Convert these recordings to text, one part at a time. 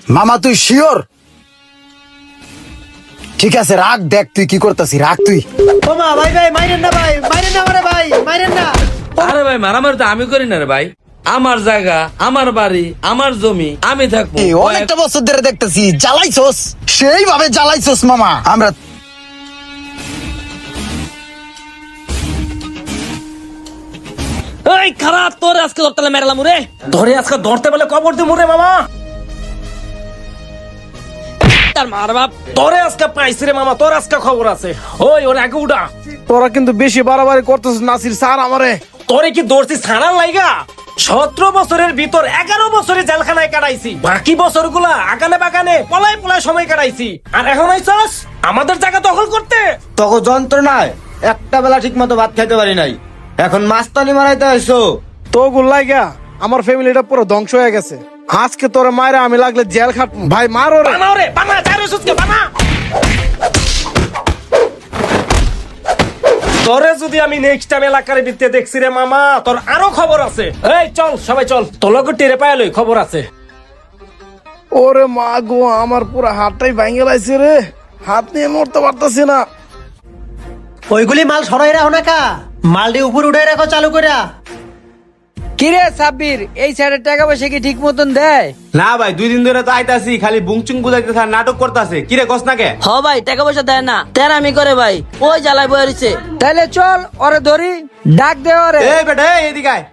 মামা তুই শিওর? ঠিক আছে রাখ, দেখ তুই কি করতেছি, রাখ তুই। ওমা ভাই ভাই মাইরেন না ভাই, মাইরেন না আমারে ভাই, মাইরেন না। আরে ভাই মারামারি তো আমি করি না রে ভাই। আমার জায়গা, আমার বাড়ি, আমার জমি, আমি থাকবো। এই অনেকটা বছর ধরে দেখতেছি জ্বালাইছস, সেইভাবে জ্বালাইছস মামা। আমরা এই খারাপ তোরে আজকে ধরতে মেরালাম রে, ধরে আজকে ধরতে বলে কবর দিমু রে মামা। তার মার বাপ তোরে আজকে পাইছি রে মামা, তোর আজকে খবর আছে। ওই ওর আগে উড়া। তোরা কিন্তু বেশি বাড়াবাড়ি করতেছিস নাসির স্যার আমারে। তোরে কি দৌড়ছি ছাড়ার লাইগা? 17 বছরের ভিতর 11 বছরে জেলখানায় কাটাইছি, বাকি বছরগুলা আগানে বাগানে পলায় পলায় সময় কাটাইছি। আর এখন আইছস আমাদের জায়গা দখল করতে। তখন যন্ত্রণায় একটা বেলা ঠিক মতো ভাত খাইতে পারি নাই, এখন মাস্তানি মারাইতে আইসো। তো গুল্লাই গা আমার ফ্যামিলিটা পুরো ধ্বংস হয়ে গেছে। আজকে তোর মায়েরা আমি লাগলে জেল খাটবো। ভাই মারো রে। বানাও রে বানা, চারো সুসকে বানা। তোরে যদি আমি নেক্সট টাইম এলাকার ভিত্তিতে দেখছি রে মামা, তোর আরো খবর আছে। এই চল সবাই চল, তোলকে টেরে পাইলই খবর আছে। ওরে মা গো, আমার পুরো হাতটাই ভেঙে লাইছে রে, হাত নিয়ে নড়তে পারতাছি না। ওইগুলি মাল সরাই রাখো না কা, মালটি উপর উঠে রাখো চালু কইরা। কিরে সাব্বির, এই সাইডের টাকা পয়সা কি ঠিক মতন দেয়? না ভাই 2 দিন ধরে তো আইতাছি, খালি বুংচুং বুঝাইতে থাক, নাটক করতেছে। কিরে কস না কে? হ ভাই, টাকা পয়সা দেয় না, তেরামি করে ভাই, ওই জ্বালায় বয়ে রইছে। তাইলে চল ওরে ধরি, ডাক দে ওরে। এই বেটা এই এদিকে আয়।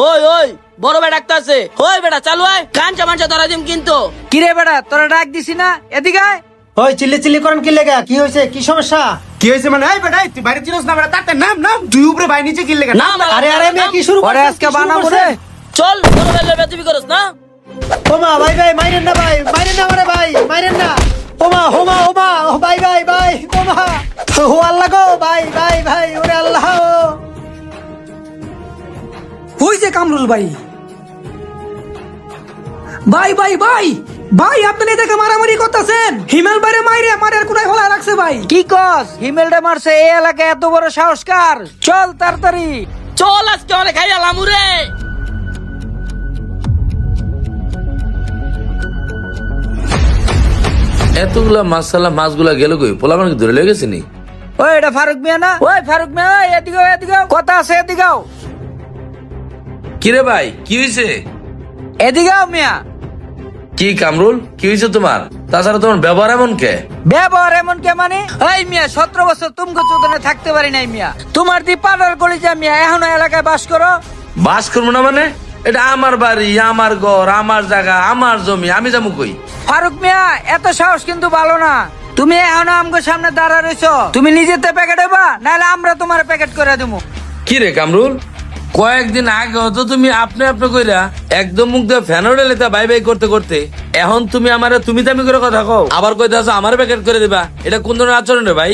ওই ওই বড় ভাই ডাকতে আছে। ওই বেটা চালু আয়, কাঞ্চা মাঞ্চা ধরা দিম কিন্তু। কিরে বেটা তোরা ডাক দিছি না, এদিকে আয়। ওই চিল্লি চিল্লি করেন কি লেগা, কি হয়েছে, কি সমস্যা? কি হয়েছে মানে? এই বেটা তুই বাইরে চিনস না বেটা, তাতে নাম নাম তুই উপরে ভাই নিচে কি লেগে নাম। আরে আরে মেয়ে কি শুরু ওরে করছিস? আজকে কি শুরু বানাবো করছিস? রে। চল বড় ভাই বেতিবি করস না। ওমা ভাই ভাই মাইরেন না ভাই, মাইরেন না আমারে ভাই, মাইরেন না। ওমা হোমা ওমা ও ভাই ভাই ভাই, ওমা ও আল্লাহ গো, ভাই ভাই ভাই, ওরে আল্লাহ। ওই যে কামরুল ভাই, ভাই ভাই ভাই ভাই, আপনি এটাকে মারামারি করতেছেন। হিমেল বাইরে মাইরে মারের কোনায় হলা রাখছে ভাই। কি কস? হিমেলটা মারছে, এই এলাকায় এত বড় সাহসকার? চল তাড়াতাড়ি চল, আজকে অনেক খাইয়া লামুরে। এতগুলা মাসালা মাছগুলা গেল কই? পোলা মানে ধরে লেগে গেছে নি? ওই এটা ফারুক মিয়া না? ওই ফারুক মিয়া, ওই এদিকে এদিকে কথা আছে, এদিকে কিরে ভাই কি হয়েছে? এদিকে মিয়া। কি কামরুল কি হয়েছে তোমার? তাছাড়া তোমার ব্যবহার এমন কে? ব্যবহার এমন কে মানে? এই মিয়া 17 বছর তুমকো চোদনে থাকতে পারি নাই মিয়া। তোমার দি পাড়ার গলি যা মিয়া, এখনো এলাকায় বাস করো? বাস করবো না মানে? এটা আমার বাড়ি, আমার ঘর, আমার জায়গা, আমার জমি, আমি যাবো কই? ফারুক মিয়া এত সাহস কিন্তু ভালো না। তুমি এখনো আমগো সামনে দাঁড়া রইছো, তুমি নিজেতে প্যাকেট হইবা, নাহলে আমরা তোমার প্যাকেট করে দেবো। কি রে কামরুল, কয়েকদিন আগে তো তুমি আপনি কইরা একদম মুখ দিয়ে ফ্যানোডে লেতা বাই বাই করতে করতে, এখন তুমি আমারে তুমি দামি করে কথা কও, আবার কইতে আছো আমার প্যাকেট করে দিবা। এটা কোন ধরনের আচরণ রে ভাই?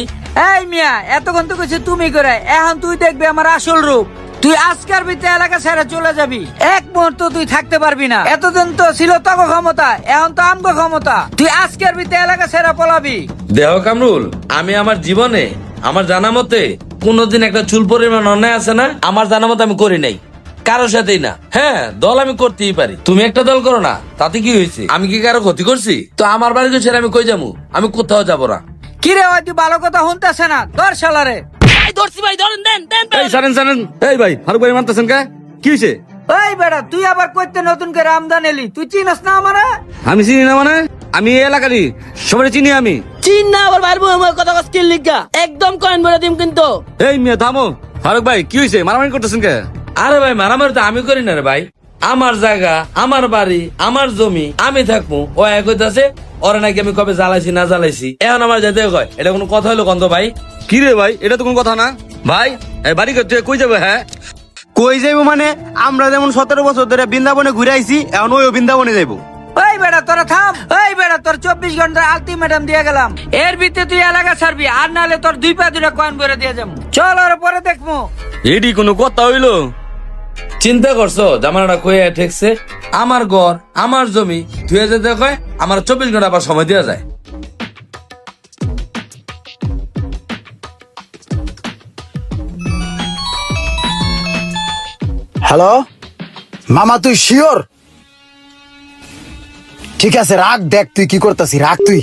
এই মিয়া এতক্ষণ তো কইছি তুমি করে, এখন তুই দেখবি আমার আসল রূপ। তুই আজকের ভিতরে এলাকা ছেড়ে চলে যাবি, এক মুহূর্ত তুই থাকতে পারবি না। এতদিন তো ছিল তোর ক্ষমতা, এখন তো আমগো ক্ষমতা। তুই আজকের ভিতরে এলাকা ছেড়ে পলাবি। দেহ কামরুল, আমি আমার জীবনে আমার জানা মতে কোনদিন একটা চুল পরিমাণ অন্যায় আছে না, আমার জানা মতে আমি করি নাই কারোর সাথেই না। হ্যাঁ দল আমি করতেই পারি, তুমি একটা দল করো না, তাতে কি হয়েছে? আমি কি কারো ক্ষতি করছি? তো আমার বাড়িকে ছেড়ে আমি কই যাবো? আমি কোথাও যাবো না। কিরে ওই তুই ভালো কথা শুনতেছে না, ধর শালারে। ভাই ধরছি ভাই, ধরেন দেন দেন। এই সারেন সারেন। এই ভাই ফারুক ভাই মারতেছেন কে? কি হয়েছে? এই বেটা তুই আবার কইতে নতুন করে আমদান এলি, তুই চিনস না আমারে? আমি চিনি না মানে? আমি এই এলাকারই, সবাই চিনি আমি। চিন না আবার বাইরে আমার কথা স্কিল লিখা, একদম কয়েন ভরে দিম কিন্তু। এই মিয়া থামো। ফারুক ভাই কি হয়েছে, মারামারি করতেছেন কে? আরে ভাই মারামারি তো আমি করি না রে ভাই। আমার জায়গা, আমার বাড়ি, আমার জমি, আমি থাকবো। ও এক হইতাছে ওরা নাকি আমি কবে জ্বালাইছি না জ্বালাইছি, এখন আমার যেতে কয়। এটা কোনো কথা হলো কন্ত ভাই? কি রে ভাই, এটা তো কোনো কথা না ভাই। এই বাড়ি করতে কই যাবে? হ্যাঁ কই যাইবো মানে? আমরা যেমন 17 বছর ধরে বৃন্দাবনে ঘুরে আইছি, এখন ওইও বৃন্দাবনে যাইবো। এই বেটা তোরা থাম। এই বেটা তোর 24 ঘন্টার আলটিমেটাম দিয়ে গেলাম, এর ভিতরে তুই এলাকা ছাড়বি, আর নাহলে তোর 2 পা 2 কয়েন ভরে দিয়ে যাবো। চল আর পরে দেখবো। এডি কোনো কথা হইলো? চিন্তা করছো জামানাটা কয়ে ঠেকছে? আমার ঘর, আমার জমি ধুয়ে যেতে কয়, আমার 24 ঘন্টা আবার সময় দেওয়া যায়। হ্যালো মামা তুই শিওর? ঠিক আছে রাখ, দেখ তুই কি করতাছি, রাখ তুই।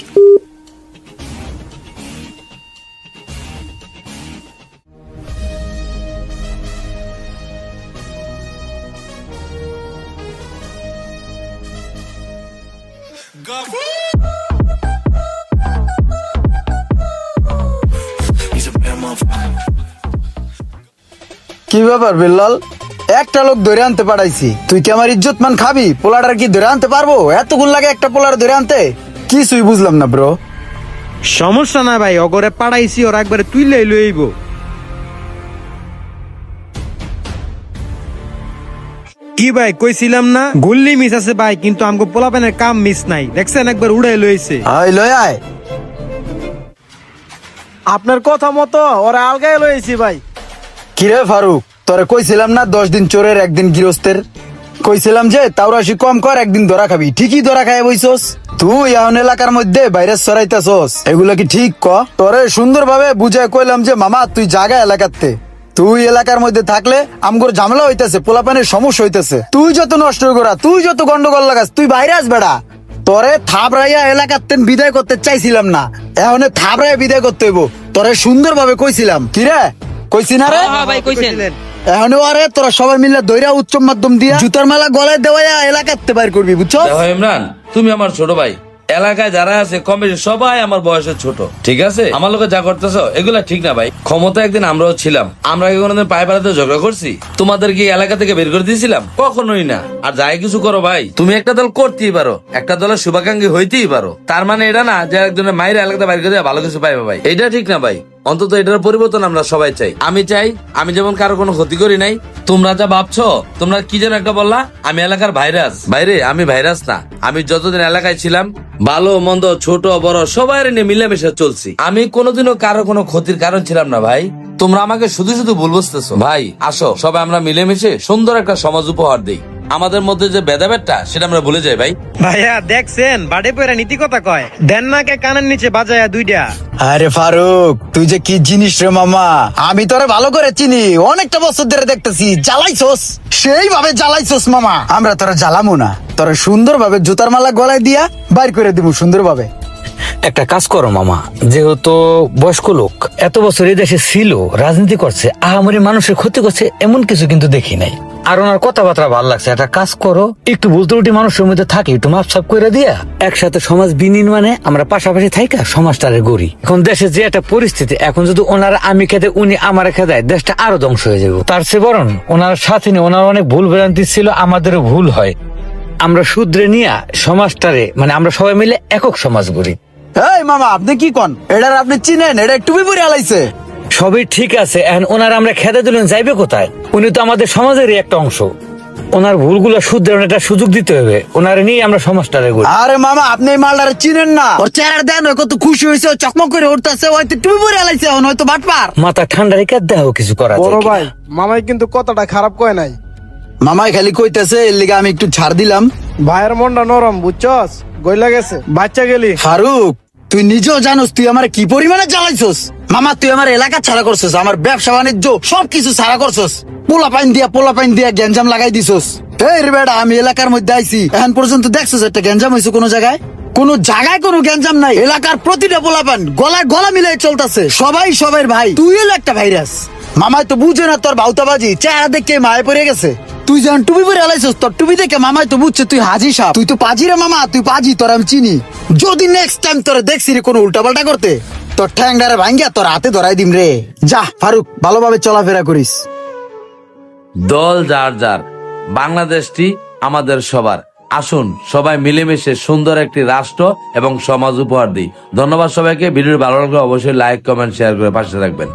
কি ব্যাপার বিল্লাল, একটা লোক ধরে আনতে পাঠাইছি, তুই কি আমার ইজ্জত মান খাবি? পোলাটার কি ধরে আনতে পারবো? এতক্ষণ লাগে একটা পোলার ধরে আনতে? কিছুই বুঝলাম না ব্রো। সমস্যা না ভাই, অগরে পাড়াইছি, ওর একবারে তুই লইব। কি ভাই কইছিলাম না, গুল্লি মিস আছে ভাই, কিন্তু আমগো পোলাপানের কাম মিস নাই। দেখছেন একবার উড়াই লইছে। আয় লয় আয়। আপনার কথা মতো ওরা আলগায় লইছি ভাই। কিরে ফারুক, তোরে কইছিলাম না 10 দিন চোরের 1 দিন গৃহস্থের? কইছিলাম যে তাওরাশি কম কর, 1 দিন ধরা খাবি, ঠিকই ধরা খায় বইছস। তুই এখন এলাকার মধ্যে ভাইরাস ছড়াইতাছস, এগুলো কি ঠিক? তোরে সুন্দরভাবে বুঝায় কইলাম যে মামা তুই জাগা এলাকাতে, তুই এলাকার মধ্যে থাকলে আমগোর ঝামেলা হইতেছে, পোলাপানের সমস্যা হইতেছে। তুই যত নষ্ট করা, তুই যত গন্ডগোল লাগাস, তুই ভাইরাস বেড়া। তোরে থাবরাইয়া এলাকাতে বিদায় করতে চাইছিলাম না, এখন থাবরাইয়া বিদায় করতে হইব। তোরে সুন্দরভাবে কইছিলাম, কিরে কইছি না রে? ভাই কইছেন। এখন আরে তোরা সবাই মিলে দইরা উচ্চ মাধ্যম দিয়া জুতার মালা গলায় দেওয়া এলাকাতে বাইর করবি, বুঝছো? দেখো ইমরান, তুমি আমার ছোট ভাই, এলাকায় যারা আছে কম বেশি সবাই আমার বয়সে ছোট, ঠিক আছে? আমার লোকে যা করতেছ এগুলা ঠিক না ভাই। ক্ষমতা একদিন আমরাও ছিলাম, আমরা কি কোনোদিন পায়ে পাড়াতে ঝগড়া করছি? তোমাদের কি এলাকা থেকে বের করে দিয়েছিলাম? কখনোই না। আর যাই কিছু করো ভাই, তুমি একটা দল করতেই পারো, একটা দলের শুভাকাঙ্ক্ষী হইতেই পারো, তার মানে এটা না যে একজনের মায়ের এলাকাতে বাইর করে ভালো কিছু পাইবে ভাই। এটা ঠিক না ভাই। অন্তত এটার পরিবর্তন আমরা সবাই চাই। আমি চাই, আমি যেমন কারো কোনো ক্ষতি করি নাই। তোমরা যা ভাবছো, তোমরা কি যেন একটা বললা, আমি এলাকার ভাইরাস। বাইরে আমি ভাইরাস না, আমি যতদিন এলাকায় ছিলাম ভালো মন্দ ছোট বড় সবাই নিয়ে মিলেমিশে চলছি। আমি কোনোদিনও কারো কোনো ক্ষতির কারণ ছিলাম না ভাই। তোমরা আমাকে শুধু শুধু ভুল বুঝতেছো ভাই। আসো সবাই আমরা মিলেমিশে সুন্দর একটা সমাজ উপহার দিই। আমাদের মধ্যে যে ভেদাভেদটা সেটা আমরা ভুলে যাই ভাই। ভাইয়া দেখছেন বাড়ে পয়রা নীতি কথা কয়, দেন না কে কানের নিচে বাজায়া দুইটা। আরে ফারুক, তুই যে কি জিনিস রে মামা, আমি তোরে ভালো করে চিনি, অনেকটা বছর ধরে দেখতেছি। জ্বালাইছস, সেইভাবে জ্বালাইছস মামা। আমরা তোরা জ্বালামো না, তোরা সুন্দরভাবে জুতার মালা গলায় দিয়া বাইর করে দিব সুন্দরভাবে। একটা কাজ করো মামা, যেহেতু বয়স্ক লোক এত বছর এই দেশে ছিল, রাজনীতি করছে, আহামরি মানুষের ক্ষতি করছে, এমন কিছু কিন্তু দেখি নাই। আর ওনার কথাবার্তা ভালো লাগছে। একটা কাজ করো, একটু বলতে উল্টি মানুষের মধ্যে থাকি, একটু মাপসাপ করে দিয়া একসাথে সমাজ বিনির্মাণে আমরা পাশাপাশি থাইকা সমাজটারে গড়ি। এখন দেশে যে একটা পরিস্থিতি, এখন যদি ওনারা আমি খেতে উনি আমার খেদায়, দেশটা আরো ধ্বংস হয়ে যাবে। তার চেয়ে বরং ওনার সাথে নিয়ে, ওনার অনেক ভুল ভ্রান্তি ছিল, আমাদেরও ভুল হয়, আমরা শুধরে নিয়ে সমাজটারে, মানে আমরা সবাই মিলে একক সমাজ গড়ি। এই মামা, আপনি কি কন? এটার আপনি চিনেন? এটা একটু বিপরীত আলাইছে। সবই ঠিক আছে, এখন ওনারা আমরা খেতে দিলেন, যাইবে কোথায়? উনি তো আমাদের সমাজেরই একটা অংশ, ওনার ভুলগুলো শুধরে একটা সুযোগ দিতে হবে, ওনারে নিয়ে আমরা সমাজটারে গড়ি। আরে মামা, আপনি এই মালটারে চিনেন না? ওর চেহারা দেন, কত খুশি হয়েছে, ও চকমক করে উঠতেছে, হয়তো টুপি পরে আলাইছে, এখন হয়তো বাটপার। মাথা ঠান্ডা রেখে দেহ কিছু করা বড় যায় কিনা। ভাই, মামাই কিন্তু কথাটা খারাপ কয় নাই। মামাই খালি কইতেছে, এর লিগে আমি একটু ছাড় দিলাম। ভাইয়ের মনটা নরম, বুঝছস? গইলা গেছে, বাচ্চা গেলি। ফারুক, তুই নিজেও জানোস তুই আমার কি পরিমাণে জ্বালাইছস। মামা, তুই আমার এলাকা ছাড়া করছস, আমার ব্যবসা বাণিজ্য সবকিছু ছাড়া করছস, পোলা পাইন দিয়া গ্যাঞ্জাম লাগাই দিছস। এই রে বেটা, আমি এলাকার মধ্যে আইছি, এখন পর্যন্ত দেখছস একটা গ্যাঞ্জাম হয়েছে কোনো জায়গায়? কোনো গ্যাঞ্জাম নাই। এলাকার প্রতিটা পোলাপান গলায় গলা মিলাই চলতেছে, সবাই সবার ভাই। তুই হলো একটা ভাইরাস। মামাই তো বুঝে না তোর বাউতাবাজি, চেহারা দেখে মায়ে পড়ে গেছে। তুই যখন টুপি পরে আলাইছস, তোর টুপি দেখে মামাই তো বুঝছে তুই হাজি সাপ। তুই তো পাজি রে মামা, তুই পাজি, তোর আমি চিনি। যদি নেক্সট টাইম তোরে দেখছি রে কোনো উল্টাপাল্টা করতে, তোর ঠ্যাংডারে ভাঙ্গিয়া তোর হাতে ধরাই দিম রে। যা ফারুক, ভালোভাবে চলাফেরা করিস। দল যার যার, বাংলাদেশটি আমাদের সবার। আসুন সবাই মিলেমিশে সুন্দর একটি রাষ্ট্র এবং সমাজ উপহার দিই। ধন্যবাদ সবাইকে। ভিডিও ভালো লাগলে অবশ্যই লাইক, কমেন্ট, শেয়ার করে পাশে থাকবেন।